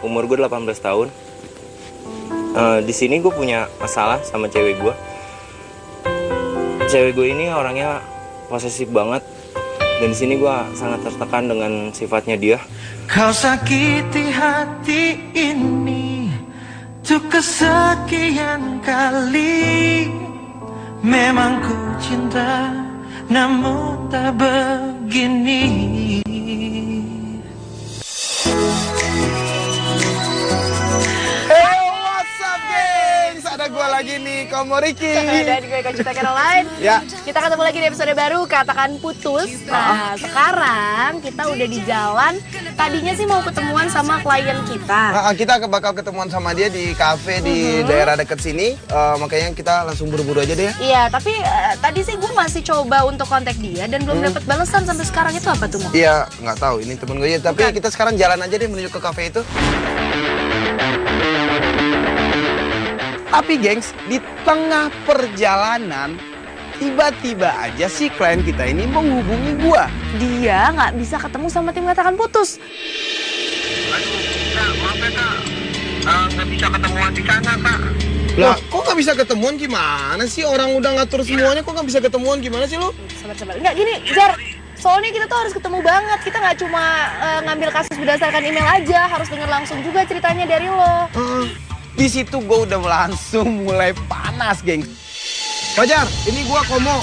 umur gue 18 tahun. Di sini gue punya masalah sama cewek gue. Cewek gue ini orangnya posesif banget. Dan di sini gue sangat tertekan dengan sifatnya dia. Kau sakiti hati ini untuk kesekian kali. Memang ku cinta, namun tak begini. Hey, what's up, gengs? Ada gue lagi nih, Komo Ricky. Dan gue Kak Caroline. Ya. Kita ketemu lagi di episode baru Katakan Putus. Nah, sekarang kita udah di jalan. Tadinya sih mau ketemuan sama klien kita. Kita bakal ketemuan sama dia di cafe di daerah deket sini. Makanya kita langsung buru-buru aja deh ya. Iya, tapi tadi sih gue masih coba untuk kontak dia dan belum dapat balasan sampai sekarang. Itu apa tuh, Mo? Iya, nggak tahu. Ini temen gue ya. Tapi Bukan. kita sekarang jalan aja deh menuju ke cafe itu. Tapi gengs, di tengah perjalanan tiba-tiba aja si klien kita ini menghubungi gua. Dia nggak bisa ketemu sama tim Katakan Putus. Kak, maaf ya kak, nggak bisa ketemuan di sana kak. Lah, kok nggak bisa ketemuan gimana sih? Orang udah ngatur semuanya, kok nggak bisa ketemuan gimana sih lu? Sabar-sabar. Nggak gini, Jar. Soalnya kita tuh harus ketemu banget. Kita nggak cuma ngambil kasus berdasarkan email aja. Harus denger langsung juga ceritanya dari lo. Di situ gue udah langsung mulai panas, geng. Fajar, ini gua Komo.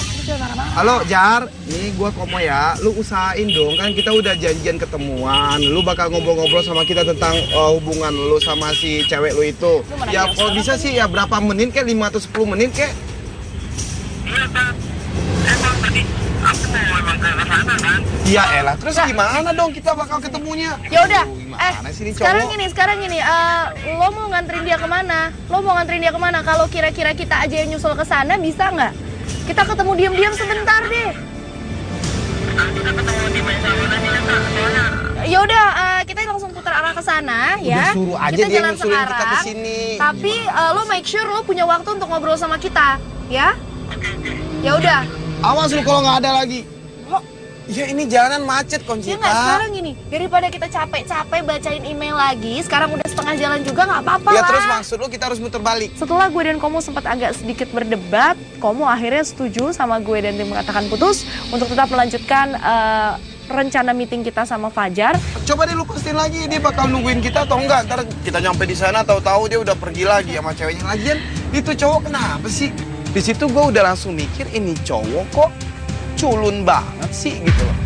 Halo, Jar. Ini gua Komo ya. Lu usahain dong, kan kita udah janjian ketemuan. Lu bakal ngobrol-ngobrol sama kita tentang hubungan lu sama si cewek lu itu. Ya, kalau bisa sih ya berapa menit kek, 5 atau 10 menit kek. Iya kak, emang tadi aku mau emang ke sana kan. Ya elah, terus gimana dong kita bakal ketemunya? Ya udah. Gimana sih ini Sekarang cowok? gini. Lo mau nganterin dia kemana? Kalau kira-kira kita aja yang nyusul ke sana, bisa nggak? Kita ketemu diam-diam sebentar deh. Aku udah ketemu di main salon aja ya kak, soalnya. Ya udah, kita langsung putar arah ke sana ya. Udah suruh aja kita dia jalan nyusulin kita sekarang. ke sini. Tapi lo make sure lo punya waktu untuk ngobrol sama kita, ya? Ya udah. Awas lu kalau nggak ada lagi. Ya ini jalanan macet, Ya Concita. nggak, sekarang gini, daripada kita capek-capek bacain email lagi, sekarang udah setengah jalan juga nggak apa-apa Ya lah. terus maksud lu kita harus muter balik. Setelah gue dan Komo sempat agak sedikit berdebat, Komo akhirnya setuju sama gue dan tim Katakan Putus untuk tetap melanjutkan rencana meeting kita sama Fajar. Coba deh lu pastiin lagi dia bakal nungguin kita atau enggak. Ntar kita nyampe di sana tahu-tahu dia udah pergi lagi sama ceweknya. Lagian itu cowok kenapa sih? Di situ gue udah langsung mikir ini cowok kok culun banget sih gitu loh.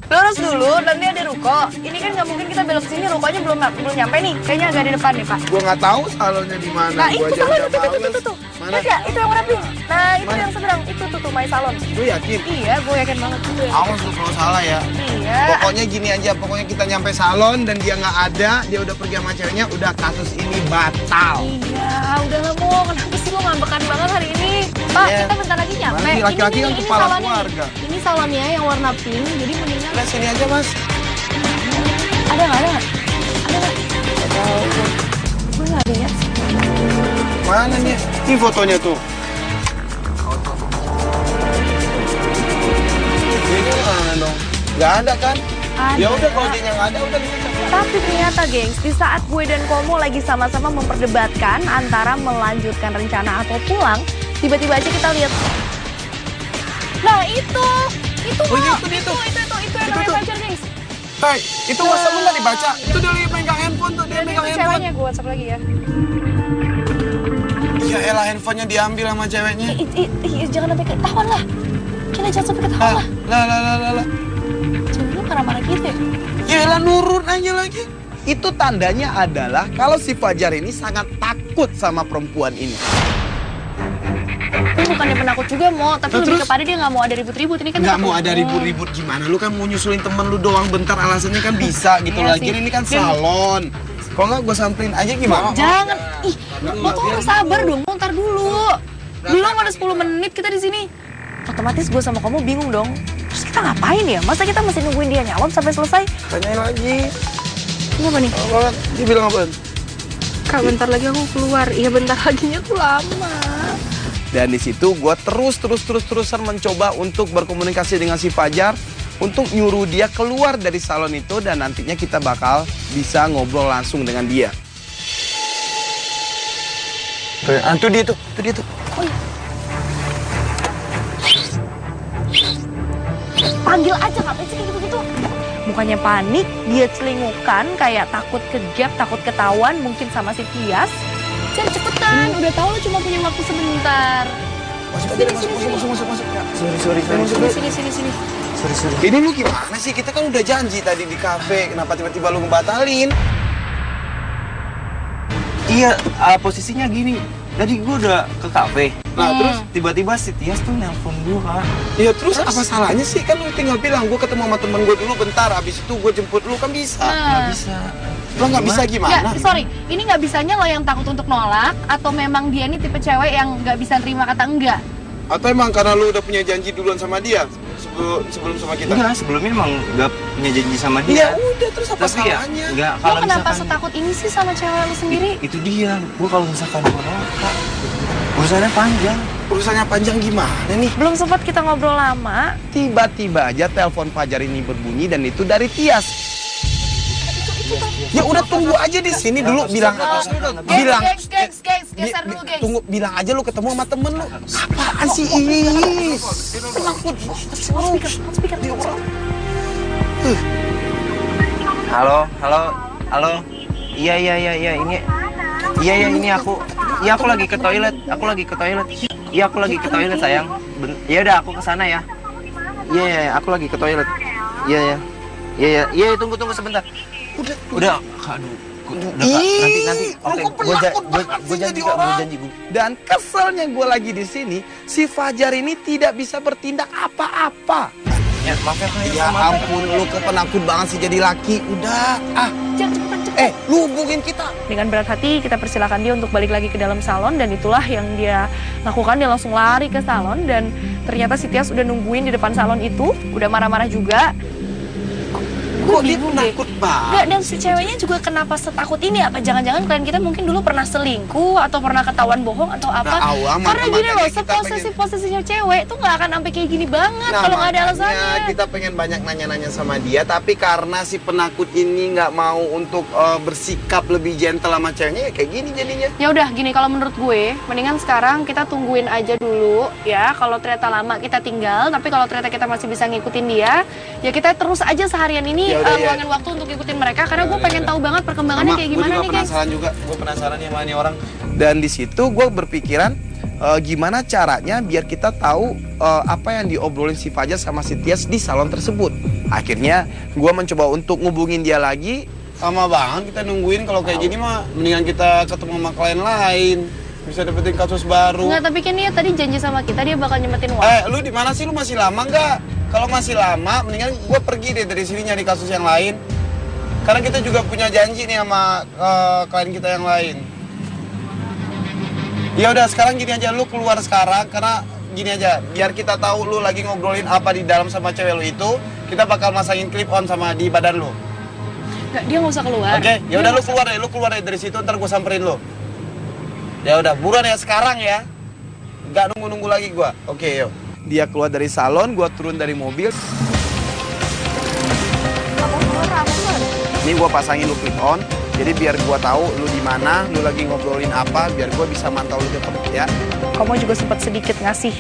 Lurus dulu, nanti ada ruko. Ini kan nggak mungkin kita belok sini, rukonya belum nyampe nih. Kayaknya agak di depan nih, Pak. Gue nggak tahu salonnya di mana. Nah, Gua itu aja salon, udah males. itu. Mana? Lihat ya, itu yang warna pink. Nah, itu Mana? yang seberang, itu tuh, My Salon. Lu yakin? Iya, gue yakin banget itu. Awas lu kalau salah ya. Iya. Pokoknya gini aja, pokoknya kita nyampe salon dan dia nggak ada, dia udah pergi sama ceweknya, udah kasus ini batal. Iya, udah lah Mo, kenapa sih lo ngambekan banget hari ini? Pak, Iya. kita bentar lagi nyampe. Nanti laki-laki kan Ini kepala salonnya nih. keluarga. Ini salonnya yang warna pink, jadi mendingan. Udah sini aja mas. Ada nggak? Ada nggak? Gue nggak lihat sih. Mana nih? Ini fotonya tuh. Ini mana dong? Gak ada kan? Ada. Ya udah kalau dia nggak ada udah kita cabut. Tapi ternyata gengs, di saat gue dan Komo lagi sama-sama memperdebatkan antara melanjutkan rencana atau pulang, tiba-tiba aja kita lihat. Nah itu Oh, Mo, itu itu yang namanya tuh. Fajar gengs. Hai, itu WhatsApp lu nggak dibaca? Itu dia lagi pegang handphone tuh, dia Dan pegang itu handphone. ceweknya, gue WhatsApp lagi ya. Ya elah handphonenya diambil sama ceweknya. Jangan sampai ketahuan lah. Kita jangan sampai ketahuan lah. Lah. Ceweknya marah-marah gitu ya. Ya elah nurun aja lagi. Itu tandanya adalah kalau si Fajar ini sangat takut sama perempuan ini. Ini bukannya penakut juga, Mo. Tapi Nah, lebih terus? kepada dia nggak mau ada ribut-ribut. Ini kan Nggak tetap mau ada umum. ribut-ribut gimana? Lu kan mau nyusulin temen lu doang bentar alasannya kan bisa gitu. Iya Lagi sih. ini kan Dan- salon. Kalau nggak gue samperin aja gimana? Jangan. Ih, Mo tuh harus sabar dong. Mo, ntar dulu. Belum ada 10 menit kita di sini. Otomatis gue sama kamu bingung dong. Terus kita ngapain ya? Masa kita mesti nungguin dia nyalon sampai selesai? Tanyain lagi. Ini apa nih? Apa? Dia bilang apa? Kak, bentar lagi aku keluar. Iya, bentar laginya tuh lama. Dan di situ gue terusan mencoba untuk berkomunikasi dengan si Fajar. untuk nyuruh dia keluar dari salon itu dan nantinya kita bakal bisa ngobrol langsung dengan dia. Itu dia tuh. Oh iya. Panggil aja, ngapain sih kayak gitu-gitu? Mukanya panik, dia celingukan kayak takut kejap, takut ketahuan, mungkin sama si Tias. Jar, cepetan, udah tahu lo cuma punya waktu sebentar. Masuk. Sorry. Sini. Sorry. Ini lu gimana sih? Kita kan udah janji tadi di kafe, kenapa tiba-tiba lu ngebatalin? Iya, posisinya gini. Tadi gue udah ke kafe. Nah, terus tiba-tiba si Tias tuh nelpon gue, Kak. Iya, terus apa salahnya sih? Kan lu tinggal bilang, gue ketemu sama temen gue dulu bentar, habis itu gue jemput lu, kan bisa. Nggak bisa. Lo nggak bisa gimana? Ya, sorry, ini nggak bisanya lo yang takut untuk nolak, atau memang dia ini tipe cewek yang nggak bisa terima kata enggak? Atau emang karena lu udah punya janji duluan sama dia sebelum sama kita? Enggak, sebelumnya emang nggak punya janji sama Ya dia. udah, terus apa Tapi ya, salahnya? enggak, Lo kalau kenapa misalkan setakut ini sih sama cewek lo sendiri? itu dia. Gue kalau misalkan gue nolak, Kak, urusannya panjang. Urusannya panjang gimana nih? Belum sempat kita ngobrol lama. Tiba-tiba aja telepon Fajar ini berbunyi dan itu dari Tias. Ya udah tunggu aja di sini dulu, bilang Gengs, geser dulu, gengs. tunggu, bilang aja lu ketemu sama temen lu. Apaan sih ini? Penakut. Speaker. Halo. Iya, ini aku. Iya, aku lagi ke toilet. Iya, aku lagi ke toilet, sayang. Ya udah, aku ke sana ya. Iya, aku lagi ke toilet. Iya, tunggu sebentar. Udah, aduh. Udah, Kak. Nanti. Oke, gue janji. Dan keselnya gue lagi di sini, si Fajar ini tidak bisa bertindak apa-apa. Ya, maaf ya, Kak. Ya ampun, lu penakut banget sih jadi laki. Udah, Jar, cepetan. lu hubungin kita. Dengan berat hati kita persilakan dia untuk balik lagi ke dalam salon, dan itulah yang dia lakukan. Dia langsung lari ke salon dan ternyata si Tias udah nungguin di depan salon itu, udah marah-marah juga. Kok dia bingung deh. penakut banget? Nggak, dan si ceweknya juga kenapa setakut ini? Apa jangan-jangan klien kita mungkin dulu pernah selingkuh atau pernah ketahuan bohong atau apa? Nah, awam, Karena gini makanya loh, kita seposisi-posisinya cewek tuh nggak akan sampai kayak gini banget kalau nggak ada makanya alasannya. kita pengen banyak nanya-nanya sama dia, tapi karena si penakut ini nggak mau untuk bersikap lebih gentle sama ceweknya, ya kayak gini jadinya. Ya udah gini, kalau menurut gue mendingan sekarang kita tungguin aja dulu ya. Kalau ternyata lama kita tinggal, tapi kalau ternyata kita masih bisa ngikutin dia, ya kita terus aja seharian ini luangin waktu untuk ngikutin mereka, karena gue pengen tahu banget perkembangannya kayak gimana nih, guys. Gue penasaran ya sama ini orang. Dan di situ gue berpikiran gimana caranya biar kita tahu apa yang diobrolin si Fajar sama si Tias di salon tersebut. Akhirnya gue mencoba untuk ngubungin dia lagi. Lama banget kita nungguin, kalau kayak gini mah mendingan kita ketemu sama klien lain, bisa dapetin kasus baru. Enggak, tapi kan dia tadi janji sama kita dia bakal nyempetin waktu. Lu di mana sih? Lu masih lama nggak? Kalau masih lama, mendingan gue pergi deh dari sini nyari kasus yang lain. Karena kita juga punya janji nih sama klien kita yang lain. Ya udah, sekarang gini aja, lu keluar sekarang, karena gini aja, biar kita tahu lu lagi ngobrolin apa di dalam sama cewek lu itu, kita bakal masangin clip on sama di badan lu. Nggak, dia nggak usah keluar. Oke, ya udah lu keluar deh dari situ, ntar gue samperin lu. Ya udah, buruan ya sekarang ya. Nggak nunggu-nunggu lagi gue. Oke, yuk. Dia keluar dari salon, gue turun dari mobil. Ini gue pasangin lu clip on, jadi biar gue tahu lu di mana, lu lagi ngobrolin apa, biar gue bisa mantau lu tetap ya. Kamu juga sempat sedikit ngasih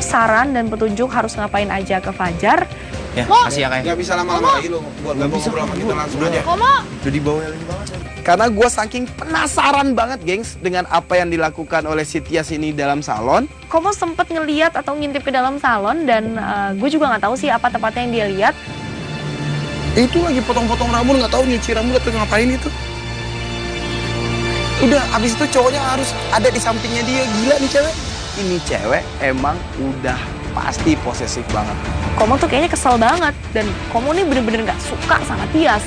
saran dan petunjuk harus ngapain aja ke Fajar. Ya, makasih ya, Kak. Gak bisa lama-lama lagi lu buat ngobrol sama kita langsung aja. Komo, Udah dibawelin banget. Karena gue saking penasaran banget, gengs, dengan apa yang dilakukan oleh si Tias ini dalam salon. Komo sempat ngeliat atau ngintip ke dalam salon, dan gue juga nggak tahu sih apa tepatnya yang dia lihat. Itu lagi potong-potong rambut, nggak tahu nyuci rambut atau ngapain itu. Udah, abis itu cowoknya harus ada di sampingnya dia. Gila nih cewek. Ini cewek emang udah pasti posesif banget. Komo tuh kayaknya kesel banget, dan Komo nih bener-bener nggak suka sama Tias.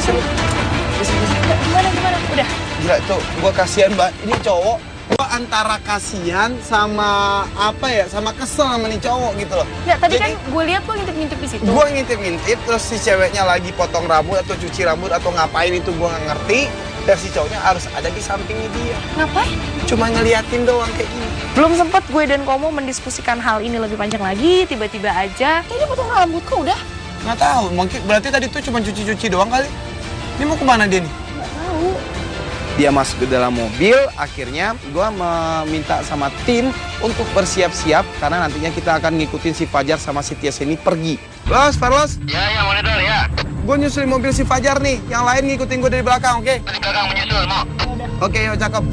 Sini. Gimana? Udah. Gila tuh, gue kasihan banget. Ini cowok, gue antara kasihan sama apa ya, sama kesel sama nih cowok gitu loh. Nggak, tadi Jadi, kan gue lihat lo ngintip-ngintip di situ. gue ngintip-ngintip, terus si ceweknya lagi potong rambut atau cuci rambut atau ngapain itu gue nggak ngerti. Dan si cowoknya harus ada di sampingnya dia. Ngapain? Cuma ngeliatin doang kayak gini. Belum sempat gue dan Komo mendiskusikan hal ini lebih panjang lagi, tiba-tiba aja ini potong rambut kok udah. Nggak tahu, mungkin berarti tadi tuh cuma cuci-cuci doang kali. Ini mau kemana dia nih? Nggak tahu. Dia masuk ke dalam mobil, akhirnya gue meminta sama tim untuk bersiap-siap karena nantinya kita akan ngikutin si Fajar sama si Tias ini pergi. Los, Carlos. Ya, monitor ya. Gue nyusulin mobil si Fajar nih, yang lain ngikutin gue dari belakang, oke? Di belakang menyusul, mau. Oke, yuk, cakep.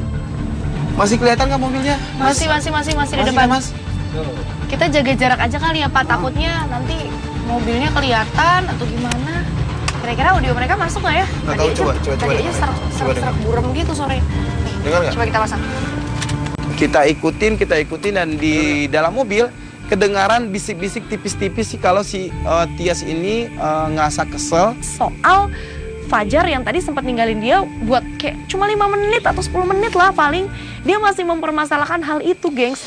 Masih kelihatan nggak mobilnya? Masih di depan. Mas? Kita jaga jarak aja kali ya Pak, takutnya nanti mobilnya kelihatan atau gimana. Kira-kira audio mereka masuk nggak ya? Nggak tahu, coba Tadi aja dengar. Coba serak burem gitu sore. Dengar nggak? Coba kita pasang. Kita ikutin dan di dalam mobil kedengaran bisik-bisik tipis-tipis sih kalau si Tias ini ngerasa kesel. Soal Fajar yang tadi sempat ninggalin dia buat kayak cuma 5 menit atau 10 menit lah paling. Dia masih mempermasalahkan hal itu, gengs.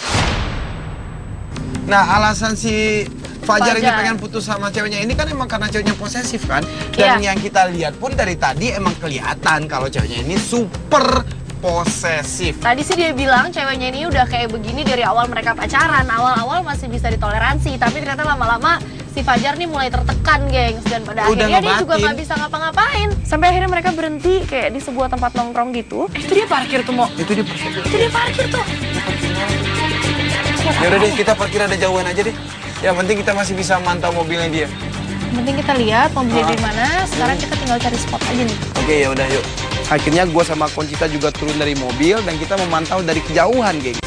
Nah, alasan si Fajar ini Fajar. pengen putus sama ceweknya ini kan emang karena ceweknya posesif kan. Dan Iya. yang kita lihat pun dari tadi emang kelihatan kalau ceweknya ini super posesif. Tadi sih dia bilang ceweknya ini udah kayak begini dari awal mereka pacaran. Awal-awal masih bisa ditoleransi, tapi ternyata lama-lama si Fajar nih mulai tertekan, gengs. Dan pada Udah akhirnya dia juga ngebatin. nggak bisa ngapa-ngapain. Sampai akhirnya mereka berhenti kayak di sebuah tempat nongkrong gitu. Itu dia parkir tuh, Mo. Itu dia posesif. Itu dia parkir tuh. Ya udah deh, kita parkir ada jauhan aja deh. Yang penting kita masih bisa mantau mobilnya dia. Yang penting kita lihat mobilnya di mana. Sekarang kita tinggal cari spot aja nih. Oke, ya udah yuk. Akhirnya gue sama Concita juga turun dari mobil dan kita memantau dari kejauhan, geng.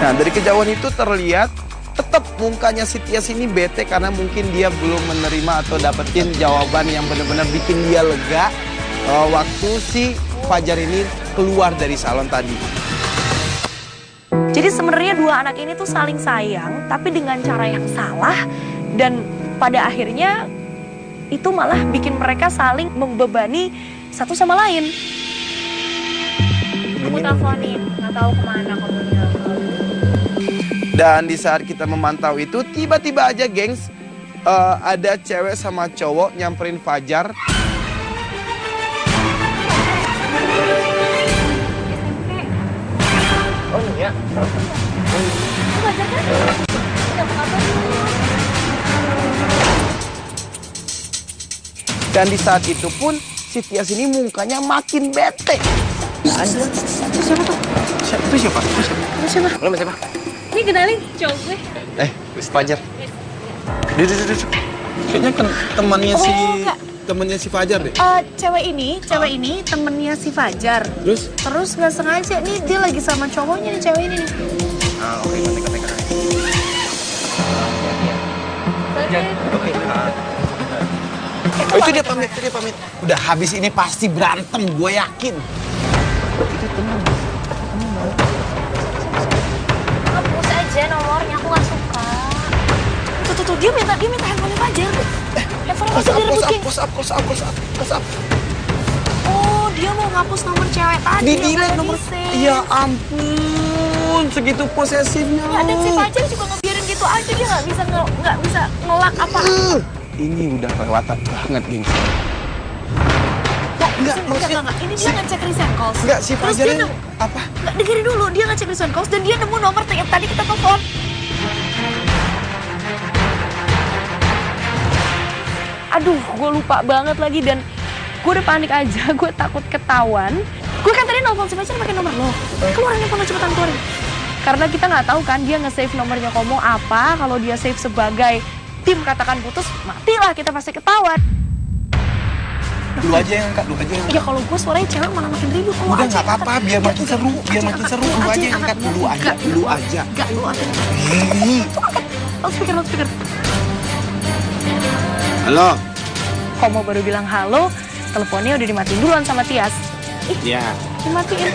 Nah, dari kejauhan itu terlihat tetap mukanya si Tias ini bete karena mungkin dia belum menerima atau dapetin jawaban yang benar-benar bikin dia lega waktu si Fajar ini keluar dari salon tadi. Jadi sebenarnya dua anak ini tuh saling sayang, tapi dengan cara yang salah. Dan pada akhirnya itu malah bikin mereka saling membebani satu sama lain. Aku teleponin, nggak tahu kemana kamunya. Dan di saat kita memantau itu, tiba-tiba aja gengs, ada cewek sama cowok nyamperin Fajar. Oh iya. Dan di saat itu pun, si Tias ini mukanya makin bete. Ada. Itu siapa tuh? Itu siapa? Siapa? Lo siapa? Ini kenalin cowok gue. Si Fajar. Duduk. Kayaknya kan temannya Oh, si enggak. temannya si Fajar deh. Cewek ini temennya si Fajar. Terus Nggak sengaja nih dia lagi sama cowoknya nih, cewek ini nih. Ah, oke, kontek. Oke. Oh, itu dia pamit. Udah habis ini pasti berantem, gue yakin. Hapus aja nomornya, aku nggak suka. Tuh, dia minta handphonenya Fajar. Handphonenya masih di-rebooking. Close up. Oh, dia mau ngapus nomor cewek tadi. Di yang delete udah nomor. di-save. Ya ampun, segitu posesifnya. Ya, dan si Fajar juga ngebiarin gitu aja, dia nggak bisa ngelak apa. Ini udah kelewatan banget, geng. Enggak. Ini dia ngecek recent calls. Enggak, si Terus Fajar dia ini apa? Nggak, dengerin dulu, dia ngecek recent calls dan dia nemu nomor yang tadi kita telepon. Aduh, gue lupa banget lagi dan gue udah panik aja, gue takut ketahuan. Gue kan tadi nelfon si Fajar pakai nomor lo. Keluarin handphone lo, cepetan keluarin. Karena kita nggak tahu kan dia nge-save nomornya Komo apa. Kalau dia save sebagai tim katakan putus, matilah kita pasti ketahuan. Lu aja yang angkat. Ya kalau gue suaranya cewek malah makin ribut. Lo Udah aja nggak yang apa-apa, angkat. biar makin seru. Lu aja yang angkat. Lu aja. Enggak, lu aja. Loudspeaker. Halo. Komo baru bilang halo, teleponnya udah dimatiin duluan sama Tias. Ih, Ya. dimatiin.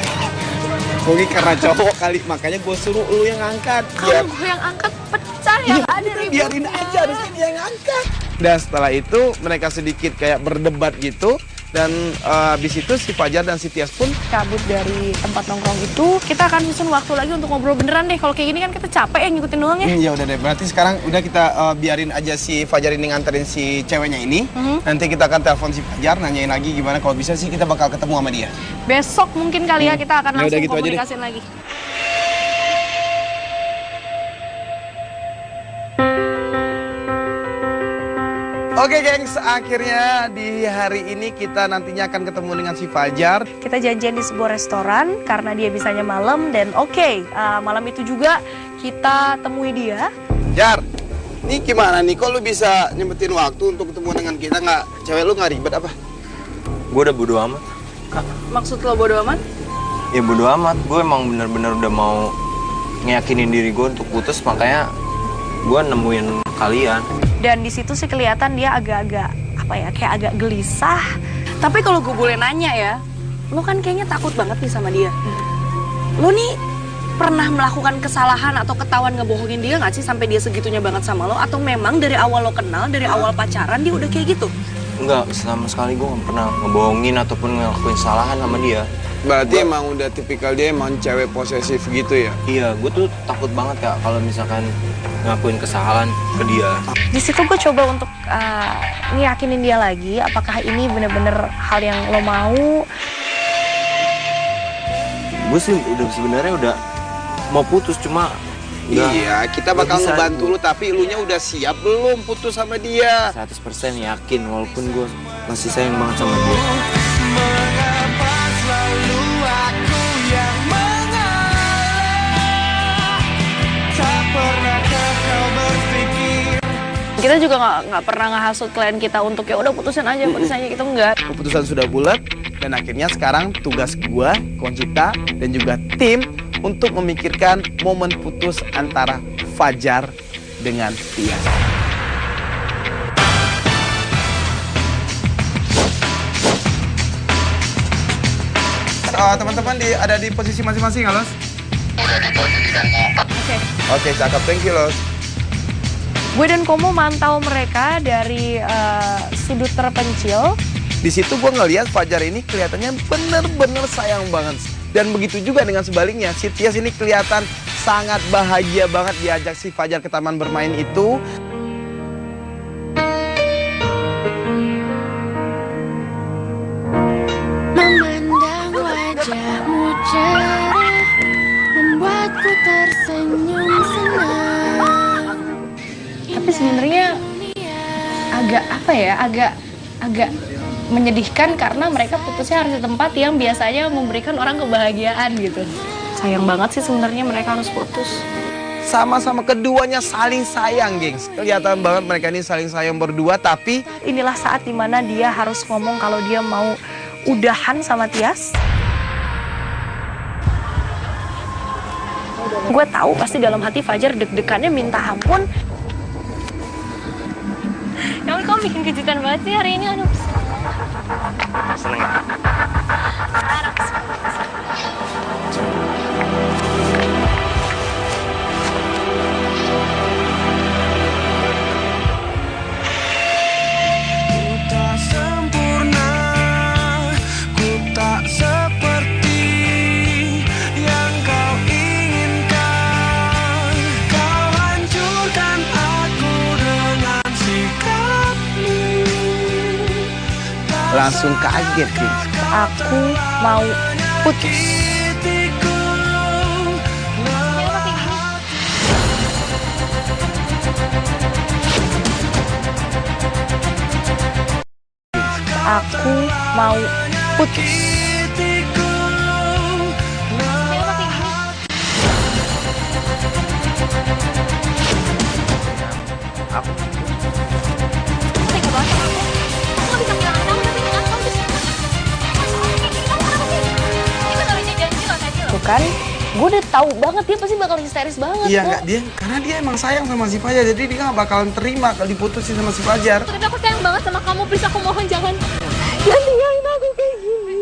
Mungkin karena cowok kali, makanya gue suruh lu yang angkat. Kalau gue yang angkat pecah ya, nggak ada ribut. Biarin aja, harusnya dia yang angkat. Dan setelah itu mereka sedikit kayak berdebat gitu. Dan habis itu si Fajar dan si Tias pun Cabut dari tempat nongkrong itu, kita akan susun waktu lagi untuk ngobrol beneran deh. Kalau kayak gini kan kita capek ya ngikutin doang ya. ya udah deh, berarti sekarang udah kita biarin aja si Fajar ini nganterin si ceweknya ini. Nanti kita akan telepon si Fajar, nanyain lagi gimana kalau bisa sih kita bakal ketemu sama dia. Besok mungkin kali ya kita akan Ya udah langsung gitu aja deh. komunikasiin lagi. Oke gengs, akhirnya di hari ini kita nantinya akan ketemu dengan si Fajar. Kita janjian di sebuah restoran karena dia bisanya malam dan malam itu juga kita temui dia. Jar, ini gimana nih? Kok lu bisa nyempetin waktu untuk ketemu dengan kita? Nggak, cewek lu nggak ribet apa? Gue udah bodo amat. Maksud lo bodo amat? Ya bodo amat, gue emang bener-bener udah mau ngeyakinin diri gue untuk putus, makanya gue nemuin kalian. Dan di situ sih kelihatan dia agak-agak kayak agak gelisah. Tapi kalau gue boleh nanya ya, lo kan kayaknya takut banget nih sama dia. Lo nih pernah melakukan kesalahan atau ketahuan ngebohongin dia nggak sih sampai dia segitunya banget sama lo? Atau memang dari awal lo kenal, dari awal pacaran dia udah kayak gitu? Enggak, sama sekali gue gak pernah ngebohongin ataupun ngelakuin kesalahan sama dia. Berarti emang udah tipikal dia emang cewek posesif gitu ya? Iya, gue tuh takut banget ya kalau misalkan ngelakuin kesalahan ke dia. Di situ gue coba untuk ngeyakinin dia lagi, apakah ini bener-bener hal yang lo mau? Gue sih sebenarnya udah mau putus, cuma Iya, kita bakal bisa. ngebantu lu, tapi elunya udah siap belum putus sama dia? 100% yakin walaupun gue masih sayang banget sama dia. Mengapa selalu aku yang mengalah? Tak pernahkah kau berpikir? Kita juga nggak pernah ngehasut klien kita untuk ya udah putusin aja gitu, enggak. Keputusan sudah bulat, dan akhirnya sekarang tugas gua, Conchita, dan juga tim untuk memikirkan momen putus antara Fajar dengan Tias. Teman-teman ada di posisi masing-masing, Los? Udah di posisi dan Oke, cakep. Thank you, Los. Gue dan Komo mantau mereka dari sudut terpencil. Di situ gue ngeliat Fajar ini kelihatannya bener-bener sayang banget. Dan begitu juga dengan sebaliknya, si Tias ini kelihatan sangat bahagia banget diajak si Fajar ke taman bermain itu. Memandang wajahmu cerah membuatku tersenyum senang. Tapi sebenarnya agak menyedihkan karena mereka putusnya harus di tempat yang biasanya memberikan orang kebahagiaan gitu. Sayang banget sih sebenarnya mereka harus putus. Sama-sama keduanya saling sayang, gengs. Kelihatan banget mereka ini saling sayang berdua, tapi Inilah saat dimana dia harus ngomong kalau dia mau udahan sama Tias. Gue tahu pasti dalam hati Fajar deg-degannya minta ampun. Ya kamu bikin kejutan banget sih hari ini, aduh. Seneng ya? Ku tak sempurna, ku tak seperti yang kau inginkan. Kau hancurkan aku dengan sikapmu. langsung kaget, gengs. Aku mau putus. Aku mau putus. Tuh kan, gue udah tahu banget dia pasti bakal histeris banget. Iya kok. nggak dia, karena dia emang sayang sama si Fajar, jadi dia nggak bakalan terima kalau diputusin sama si Fajar. Tapi aku sayang banget sama kamu, please aku mohon jangan tinggalin aku kayak gini.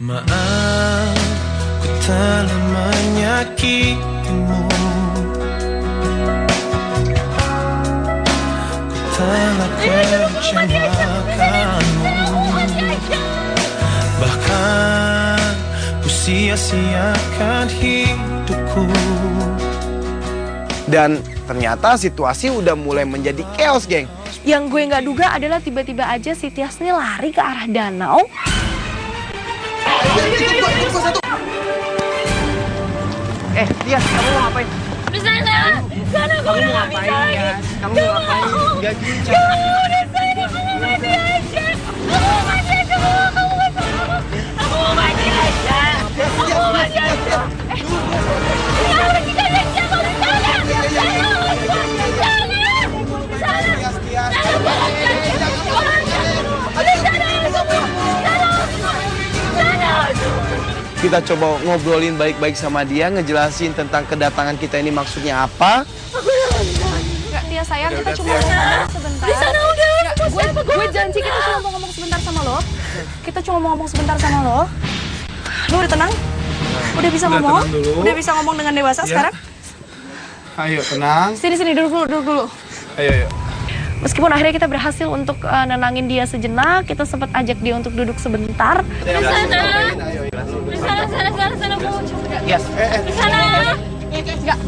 Maaf, ku telah menyakitimu, ku telah kecewakanmu, bahkan ku sia-siakan hidupku. Dan ternyata situasi udah mulai menjadi chaos, geng. Yang gue nggak duga adalah tiba-tiba aja si Tias nih lari ke arah danau. Tias, kamu mau ngapain? Di sana aku udah nggak bisa lagi. Kamu mau ngapain? Gak bisa. Udah sana, aku mau mati aja. Aku mau mati aja, kamu nggak tahu. Aku mau mati aja. Aku mau mati aja. Kenapa kita aja mau di sana? Kita coba ngobrolin baik-baik sama dia, ngejelasin tentang kedatangan kita ini maksudnya apa. Nggak, Tias sayang, kita cuma mau ngomong sebentar. Di sana udah. Gue janji kita cuma mau ngomong sebentar sama lo. Kita cuma mau ngomong sebentar sama lo. Lo udah tenang? Udah bisa ngomong? Udah bisa ngomong dengan dewasa sekarang? Ayo, tenang. Sini, duduk dulu. Ayo. Meskipun akhirnya kita berhasil untuk nenangin dia sejenak, kita sempat ajak dia untuk duduk sebentar. Di sana mau coba. Yes. Di sana. Enggak.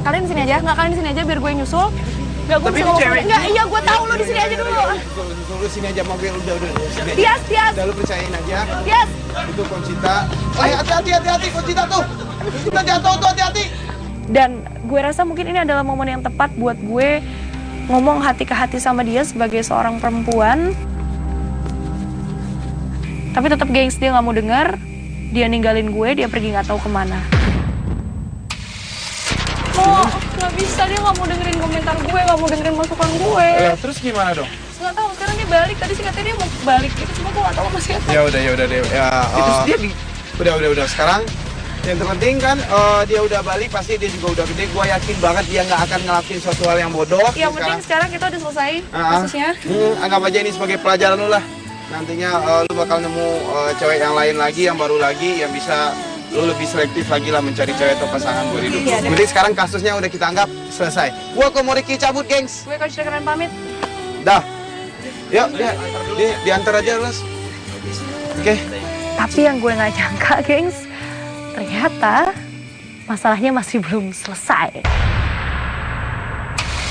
Kalian di sini aja. Enggak, kalian di sini aja biar gue nyusul. Enggak, gue Tapi bisa ini ngomong. cewek. Enggak, iya gue tahu lo di sini aja dulu. Lu sini aja mobil udah. Tias. Udah lu percayain aja. Tias. Itu Conchita. Hati-hati Conchita tuh. Conchita jatuh tuh, hati-hati. Dan gue rasa mungkin ini adalah momen yang tepat buat gue ngomong hati ke hati sama dia sebagai seorang perempuan. Tapi tetap gengs, dia nggak mau dengar. Dia ninggalin gue, dia pergi nggak tahu kemana. Nggak bisa, dia nggak mau dengerin komentar gue, nggak mau dengerin masukan gue. Terus gimana dong? Nggak tahu, sekarang dia balik. Tadi sih katanya dia mau balik gitu, cuma gue nggak tahu masih apa. Ya udah deh. Terus dia Udah. Sekarang yang terpenting kan dia udah balik, pasti dia juga udah gede. Gua yakin banget dia nggak akan ngelakuin suatu hal yang bodoh. Yang penting sekarang kita udah selesai kasusnya. Anggap aja ini sebagai pelajaran lu lah. Nantinya lu bakal nemu cewek yang lain lagi, yang baru lagi, yang bisa lu lebih selektif lagi lah mencari cewek atau pasangan buat hidup. Iya, Jadi sekarang kasusnya udah kita anggap selesai. Gua ke Moriki cabut, gengs. Gue Coach Keren pamit. Dah. Yuk, diantar aja, Los. Oke. Tapi yang gue nggak nyangka, gengs, ternyata masalahnya masih belum selesai.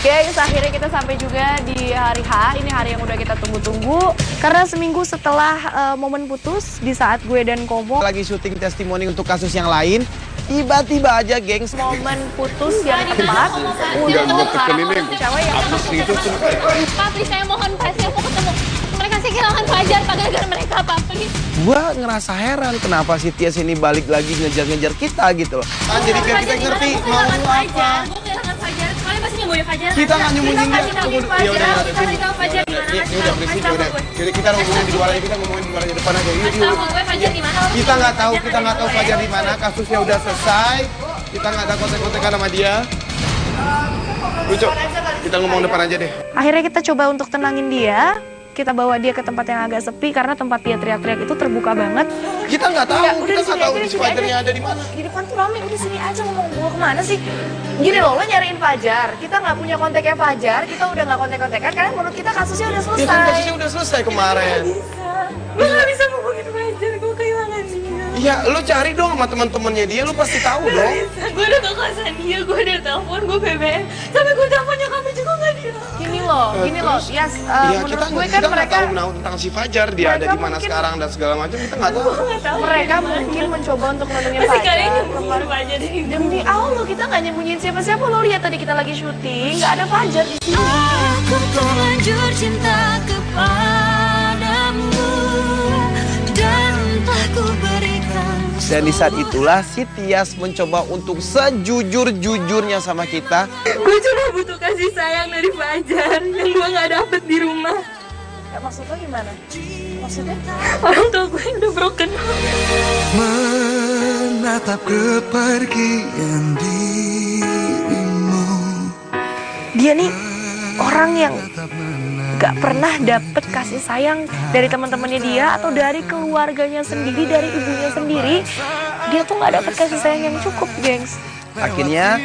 Gengs, akhirnya kita sampai juga di hari H. Ini hari yang udah kita tunggu-tunggu. Karena seminggu setelah momen putus, di saat gue dan Komo Lagi syuting testimoni untuk kasus yang lain, tiba-tiba aja, gengs. momen putus yang tepat untuk karakter cewek yang Papi, saya mohon, Pak, saya mau ketemu. Mereka sih kehilangan Fajar, Pak, gara-gara mereka, Papi. Gua ngerasa heran kenapa si Tias ini balik lagi ngejar-ngejar kita gitu loh. Kan jadi biar kita ngerti mau apa. Gue kehilangan Fajar. Kalian pasti nyembunyi Fajar. Kita nggak nyembunyiin dia. Ya udah, kasih tahu Fajar di mana. Ya udah, berisik ya udah. Jadi kita ngomongin di luar aja, kita ngomongin di luar aja depan aja. Kasih tahu gue Fajar di mana. Kita nggak tahu Fajar di mana. Kasusnya udah selesai. Kita nggak ada kontak-kontakan sama dia. Lucu. Kita ngomong depan aja deh. Akhirnya kita coba untuk tenangin dia. Kita bawa dia ke tempat yang agak sepi karena tempat dia teriak-teriak itu terbuka banget. Kita nggak tahu. Ya, udah Kita di sini nggak tahu aja, di di sini Fajarnya aja. ada di mana. Di depan tuh rame, udah sini aja ngomong bawa kemana sih? Gini loh, lo nyariin Fajar. Kita nggak punya kontaknya Fajar, kita udah nggak kontak-kontakan karena menurut kita kasusnya udah Ya selesai. kan kasusnya udah selesai kemarin. Gue nggak bisa ngomongin Fajar, gue kehilangan dia. Iya, lu cari dong sama teman-temannya dia, lu pasti tahu dong. Gue udah ke kosan dia, gue udah telepon, gue BBM. Sampai gue telepon nyokapnya juga nggak dia. Gini loh, Yes, Iya, menurut kita gue kan nggak mereka tahu tentang si Fajar, dia ada mereka di mana mungkin- sekarang dan segala macam, kita nggak tahu. mereka mungkin mencoba untuk nenangin Masih kalian Fajar. nyembunyi Fajar dari gue. Demi Allah, kita nggak nyembunyiin siapa-siapa. Lo lihat tadi kita lagi syuting, nggak ada Fajar di sini. Aku terlanjur cinta kepadamu dan telah ku berikan. Dan di saat itulah si Tias mencoba untuk sejujur-jujurnya sama kita. Gue cuma butuh kasih sayang dari Fajar yang gue nggak dapet di rumah. Ya, maksud lo gimana? Maksudnya? Orang tua gue udah broken. Menatap kepergian dirimu. Dia nih orang yang gak pernah dapet kasih sayang dari teman-temannya dia atau dari keluarganya sendiri, dari ibunya sendiri. Dia tuh gak dapet kasih sayang yang cukup, gengs. Akhirnya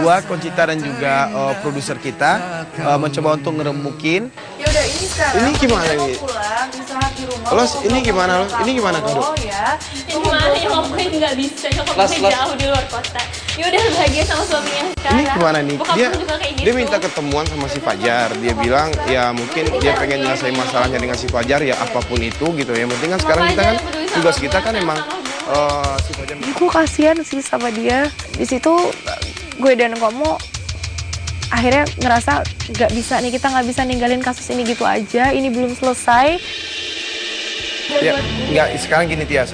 gua, Conchita dan juga produser kita mencoba untuk ngerembukin. Ya udah, ini sekarang Ini gimana kita mau ini? pulang, istirahat di rumah. Los, ini gimana Los? Ini gimana Kado? Oh ya. Ini gimana nyokapnya nggak bisa, nyokapnya jauh di luar kota. Ya udah bahagia sama suaminya sekarang. Ini gimana nih? Bokap Dia gue juga kayak gitu. dia minta ketemuan sama si Fajar. Dia bilang ya mungkin dia pengen nyelesain masalahnya dengan si Fajar ya apapun itu gitu. Yang penting kan sekarang kita kan tugas kita kan emang si Fajar. Gue kasihan sih sama dia. Di situ gue dan kamu akhirnya ngerasa nggak bisa nih, kita nggak bisa ninggalin kasus ini gitu aja. Ini belum selesai. Ya, enggak, sekarang gini Tias,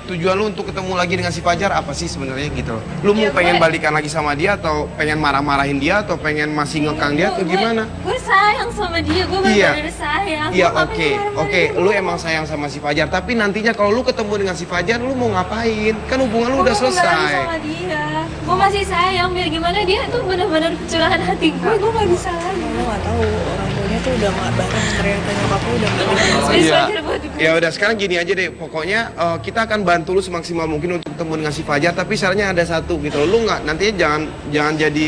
tujuan lu untuk ketemu lagi dengan si Fajar apa sih sebenarnya gitu loh? Lu mau pengen balikan lagi sama dia atau pengen marah-marahin dia atau pengen masih ngekang dia atau gimana? Gue sayang sama dia, gue bener-bener sayang. Iya, Gue nggak oke, pengen marah-marahin lu emang sayang sama si Fajar, tapi nantinya kalau lu ketemu dengan si Fajar, lu mau ngapain? Kan hubungan lu udah Gue nggak selesai. sama dia. Gue masih sayang, biar gimana dia tuh bener-bener curahan hati gue nggak bisa lagi. Lo nggak tahu orang tuanya tuh udah nggak bareng, ternyata nyokap lo udah nggak Iya. Fajar buat gue. Ya udah sekarang gini aja deh, pokoknya kita akan bantu lu semaksimal mungkin untuk ketemu dengan si Fajar, tapi syaratnya ada satu gitu loh. Lu nggak nantinya jangan jadi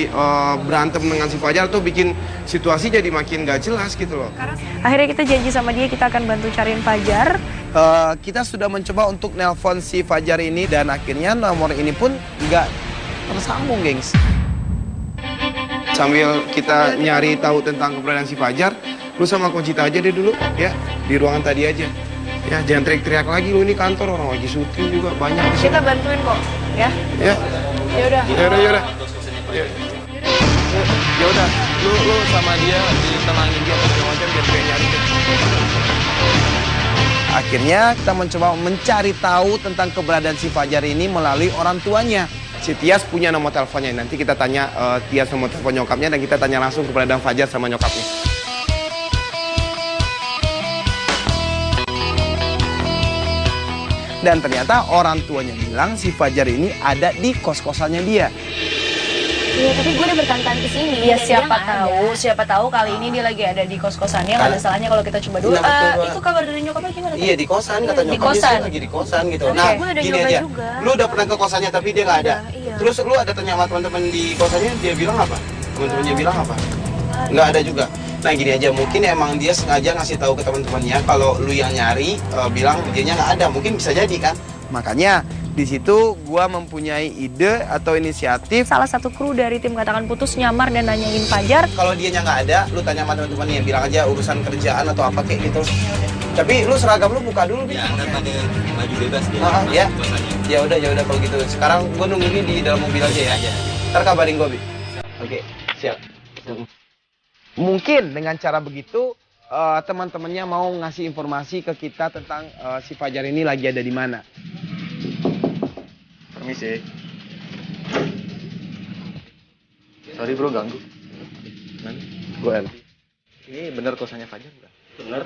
berantem dengan si Fajar atau bikin situasi jadi makin gak jelas gitu loh. Akhirnya kita janji sama dia, kita akan bantu cariin Fajar. Kita sudah mencoba untuk nelpon si Fajar ini dan akhirnya nomor ini pun nggak tersambung, gengs. Sambil kita nyari tahu tentang keberadaan si Fajar, lu sama Conchita aja deh dulu ya, di ruangan tadi aja. Ya, jangan teriak-teriak lagi, lu ini kantor orang lagi syuting juga banyak di sini. Kita bantuin kok, ya. Ya. Ya udah. Ya udah, lu sama dia ditenangin dia apa segala macam biar dia nyari deh. Akhirnya kita mencoba mencari tahu tentang keberadaan si Fajar ini melalui orang tuanya. Si Tias punya nomor teleponnya. Nanti kita tanya Tias nomor telepon nyokapnya dan kita tanya langsung keberadaan Fajar sama nyokapnya. Dan ternyata orang tuanya bilang si Fajar ini ada di kos-kosannya dia. Iya, tapi gue udah berkali-kali kesini. Ya siapa tahu kali ini dia lagi ada di kos-kosannya. Nggak ada salahnya kalau kita coba dulu. Nah, betul, Itu kabar dari nyokapnya gimana? Iya di kosan kata Di nyokapnya kosan? sih lagi di kosan gitu. Oke. Nah Gue udah gini nyoba aja, juga. lu udah pernah ke kosannya tapi dia nggak ada. Iya. Terus lu ada tanya sama teman-teman di kosannya, dia bilang apa? Teman-temannya bilang apa? Nggak ada juga. Nah gini aja, mungkin emang dia sengaja ngasih tahu ke teman-temannya kalau lu yang nyari, bilang dianya nggak ada. Mungkin bisa jadi kan? Makanya di situ gua mempunyai ide atau inisiatif. Salah satu kru dari tim Katakan Putus nyamar dan nanyain Fajar. Kalau dianya nggak ada, lu tanya sama teman-temannya, bilang aja urusan kerjaan atau apa kayak gitu. Tapi lu seragam lu buka dulu nih. Ya, ntar pada baju bebas dia. Ya. Ya udah kalau gitu. Sekarang gua nunggunya di dalam mobil aja ya. Ntar kabarin gua, Bi. Oke, siap. Mungkin dengan cara begitu teman-temannya mau ngasih informasi ke kita tentang si Fajar ini lagi ada di mana. Permisi. Sorry bro, ganggu. Gue LP. Ini bener kosannya Fajar bukan? Bener.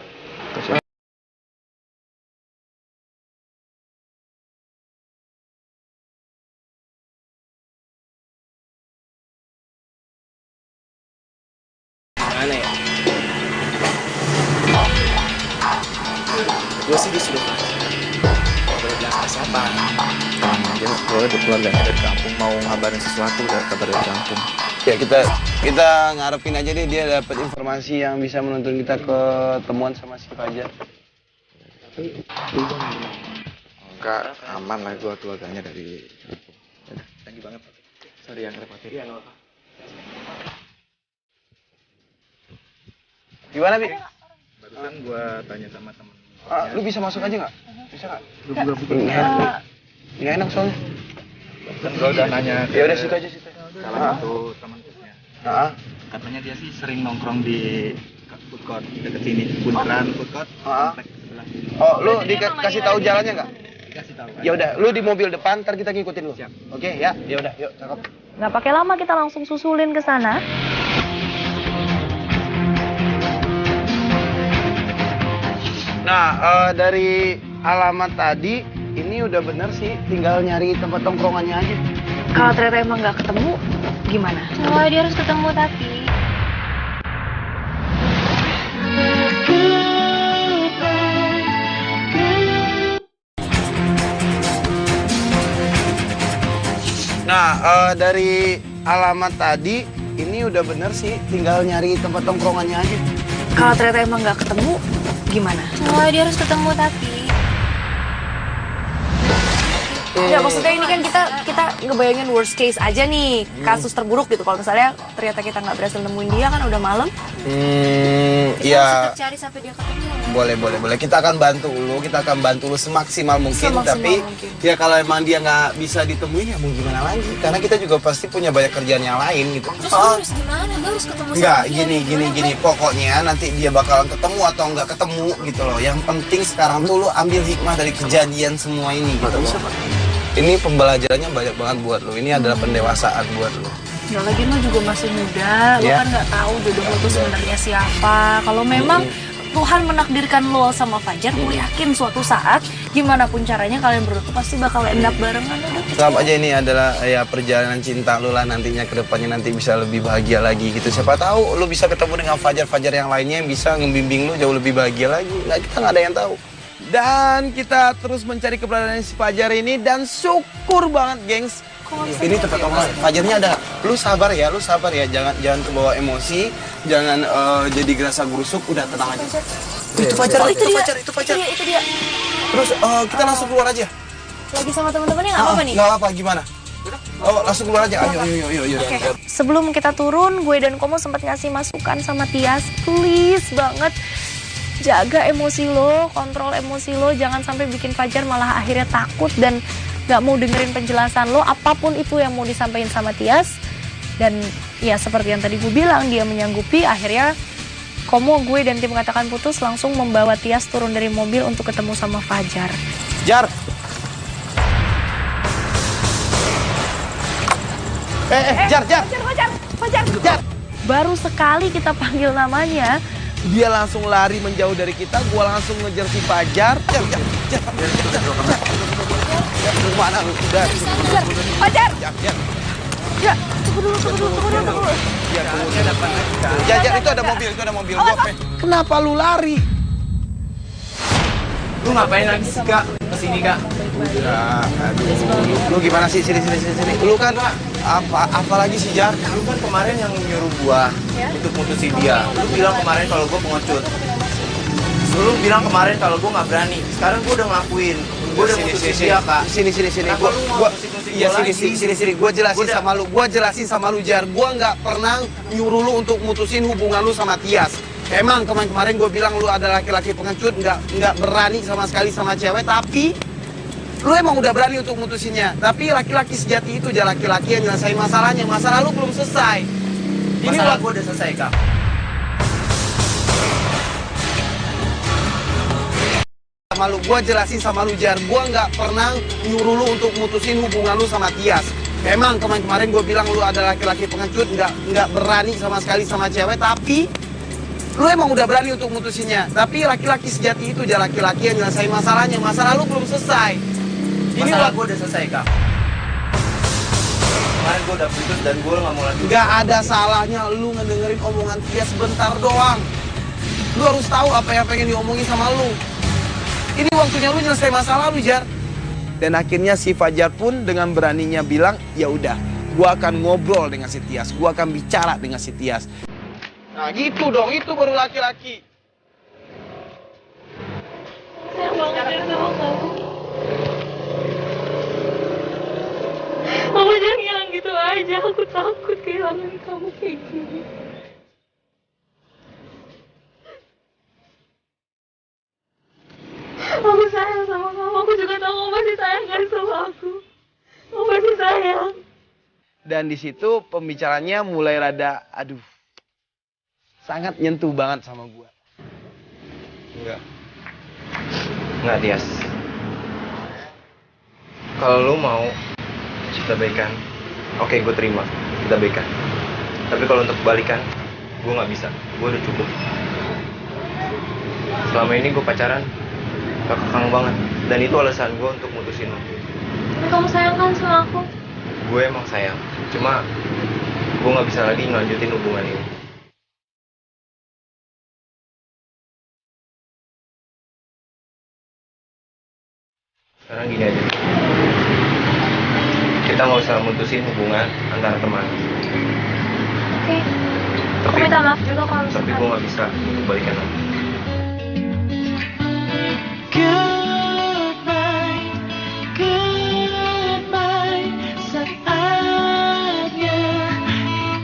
Mana ya? Gue sih disuruh boleh bilang sama siapa? Dia gue udah keluarganya dari kampung, mau ngabarin sesuatu, udah kabar dari kampung. Ya kita ngarepin aja deh dia dapat informasi yang bisa menuntun kita ketemuan sama si Fajar. Enggak, aman lah gue keluarganya dari kampung. Thank you banget. Sorry yang repotin. Iya, nggak apa. Gimana, Bi? Barusan gue tanya sama temen. Lu bisa masuk aja nggak? Bisa nggak? Lu juga Nggak enak soalnya. gue udah nanya. Ya udah situ aja situ. Salah satu teman kosnya. Heeh. Katanya dia sih sering nongkrong di food court deket sini, bundaran food court. Komplek sebelah. Oh, lu dikasih tahu jalannya nggak? Dikasih tahu. Ya udah, lu di mobil depan, ntar kita ngikutin lu. Siap. Oke, ya. Ya udah, yuk, cakep. Nggak pakai lama kita langsung susulin ke sana. Nah, dari alamat tadi ini udah bener sih, tinggal nyari tempat tongkrongannya aja. Kalau ternyata emang nggak ketemu, gimana? Oh, dia harus ketemu tapi. Dari alamat tadi, ini udah bener sih. Tinggal nyari tempat tongkrongannya aja. Kalau ternyata emang nggak ketemu, gimana? Oh, dia harus ketemu tapi. Ya maksudnya ini kan kita ngebayangin worst case aja nih, kasus terburuk gitu. Kalau misalnya ternyata kita nggak berhasil nemuin dia kan udah malam. Kita harus Ya tetap cari sampai dia ketemu. boleh. Kita akan bantu lu semaksimal mungkin. Semaksimal Tapi mungkin. ya kalau emang dia nggak bisa ditemuin ya mau gimana lagi? Karena kita juga pasti punya banyak kerjaan yang lain gitu. Terus gue harus gimana? Gue harus ketemu Enggak, sama dia. gini. Pokoknya nanti dia bakalan ketemu atau nggak ketemu gitu loh. Yang penting sekarang tuh lu ambil hikmah dari kejadian semua ini gitu loh. Ini pembelajarannya banyak banget buat lu. Ini adalah pendewasaan buat lu. Ya lagi lo juga masih muda, lo Ya. kan nggak tahu jodoh lo tuh sebenarnya siapa. Kalau memang Tuhan menakdirkan lo sama Fajar, gue yakin suatu saat gimana pun caranya kalian berdua tuh pasti bakal end up barengan. Udah. Anggap aja ini adalah ya perjalanan cinta lu lah nantinya ke depannya nanti bisa lebih bahagia lagi gitu. Siapa tahu lu bisa ketemu dengan Fajar-Fajar yang lainnya yang bisa ngebimbing lu jauh lebih bahagia lagi. Nah, kita nggak ada yang tahu. Dan kita terus mencari keberadaan si Fajar ini dan syukur banget, gengs. Ini tempat tongkrongan. Fajarnya ada. Lu sabar ya. Jangan kebawa emosi, jangan jadi gerasa gerusuk. Udah tenang aja. Itu Fajar, Oh, itu Fajar. Itu dia. Terus kita langsung keluar aja. Lagi sama teman-temannya nggak apa-apa nih? Nggak apa-apa, gimana? Oh, langsung keluar aja. Ayo. Sebelum kita turun, gue dan Komo sempat ngasih masukan sama Tias, please banget jaga emosi lo, kontrol emosi lo, jangan sampai bikin Fajar malah akhirnya takut dan gak mau dengerin penjelasan lo, apapun itu yang mau disampaikan sama Tias. Dan ya seperti yang tadi gue bilang, dia menyanggupi. Akhirnya Komo, gue dan tim Katakan Putus langsung membawa Tias turun dari mobil untuk ketemu sama Fajar. Jar. Jar. Baru sekali kita panggil namanya, Dia langsung lari menjauh dari kita, gua langsung ngejar si Fajar. Jar. Mana lu? Udah. Fajar! Jar. Ya, tunggu dulu. Jar, itu ada mobil, gua pe. Kenapa lu lari? Lu ngapain lagi sih, Kak? Kesini, Kak. Ya, aduh. Lu gimana sih? Sini. Lu kan apa lagi sih, Jar? Lu kan kemarin yang nyuruh gua untuk mutusin dia. Lu bilang kemarin kalau gua pengecut. Lu bilang kemarin kalau gua nggak berani. Sekarang gua udah ngelakuin. Gua udah mutusin dia, Kak. Sini. Kenapa lu mau musik-musik Iya, gua sini. Gua jelasin sama lu, Jar. Gua nggak pernah nyuruh lu untuk mutusin hubungan lu sama Tias. Emang kemarin gue bilang lu ada laki-laki pengecut, nggak berani sama sekali sama cewek, tapi lu emang udah berani untuk mutusinnya. Tapi laki-laki sejati itu aja laki-laki yang nyelesain masalahnya. Masalah lu belum selesai. Masalah gua udah selesai, Kak. Sama lu, gue jelasin sama lu, Jar. Gue nggak pernah nyuruh lu untuk mutusin hubungan lu sama Tias. Emang kemarin gue bilang lu ada laki-laki pengecut, nggak berani sama sekali sama cewek, tapi lu emang udah berani untuk mutusinnya. Tapi laki-laki sejati itu aja laki-laki yang nyelesain masalahnya. Masalah lu belum selesai. Masalah gua udah selesai, Kak. Kemarin gua udah putus dan gua nggak mau lagi. Nggak ada salahnya lu ngedengerin omongan Tias sebentar doang. Lu harus tahu apa yang pengen diomongin sama lu. Ini waktunya lu nyelesain masalah lu, Jar. Dan akhirnya si Fajar pun dengan beraninya bilang, ya udah, gua akan ngobrol dengan si Tias. Gua akan bicara dengan si Tias. Nah gitu dong, itu baru laki-laki. Sayang banget ya sama kamu. Mama jangan hilang gitu aja. Aku takut kehilangan kamu kayak gini. Aku sayang sama kamu. Aku juga tahu kamu masih sayang kan sama aku. Kamu masih sayang. Dan di situ pembicaranya mulai rada, aduh, sangat nyentuh banget sama gua. Enggak, Tias. Kalau lu mau kita baikan, oke, gue terima kita baikan. Tapi kalau untuk balikan, gue nggak bisa. Gue udah cukup. Selama ini gue pacaran, kekang banget. Dan itu alasan gue untuk mutusin lo. Tapi kamu sayang kan sama aku? Gue emang sayang. Cuma gue nggak bisa lagi ngelanjutin hubungan ini. Sekarang gini aja. Kita kita nggak usah mutusin hubungan antara teman. Oke. Aku minta maaf juga kalau Tapi misalkan. gue nggak bisa untuk balikan lagi. Goodbye, goodbye. Saatnya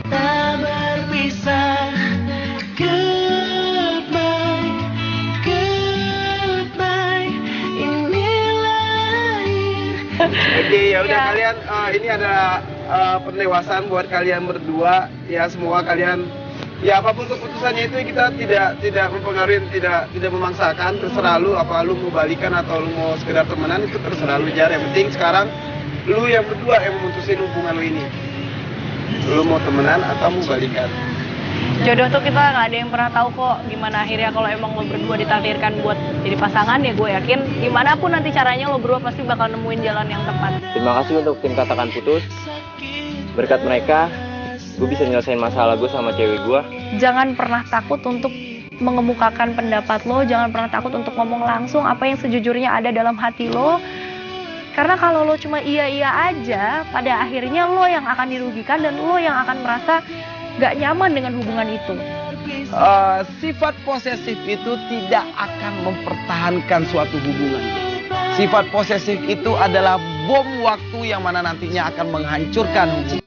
kita berpisah. Goodbye, goodbye. Inilah Oke, ya udah kalian ini adalah pendewasaan buat kalian berdua. Ya semoga kalian ya apapun keputusannya itu kita tidak mempengaruhi, tidak memaksakan. Terserah lu, apa lu mau balikan atau lu mau sekedar temenan, itu terserah lu Jar. Yang penting sekarang lu yang berdua yang memutusin hubungan lu ini. Lu mau temenan atau mau balikan? Jodoh tuh kita nggak ada yang pernah tahu kok gimana akhirnya. Kalau emang lo berdua ditakdirkan buat jadi pasangan, ya gue yakin gimana pun nanti caranya lo berdua pasti bakal nemuin jalan yang tepat. Terima kasih untuk tim Katakan Putus. Berkat mereka, gue bisa nyelesain masalah gue sama cewek gue. Jangan pernah takut untuk mengemukakan pendapat lo, jangan pernah takut untuk ngomong langsung apa yang sejujurnya ada dalam hati lo. Karena kalau lo cuma iya-iya aja, pada akhirnya lo yang akan dirugikan dan lo yang akan merasa gak nyaman dengan hubungan itu. Sifat posesif itu tidak akan mempertahankan suatu hubungan. Sifat posesif itu adalah bom waktu yang mana nantinya akan menghancurkan hubungan.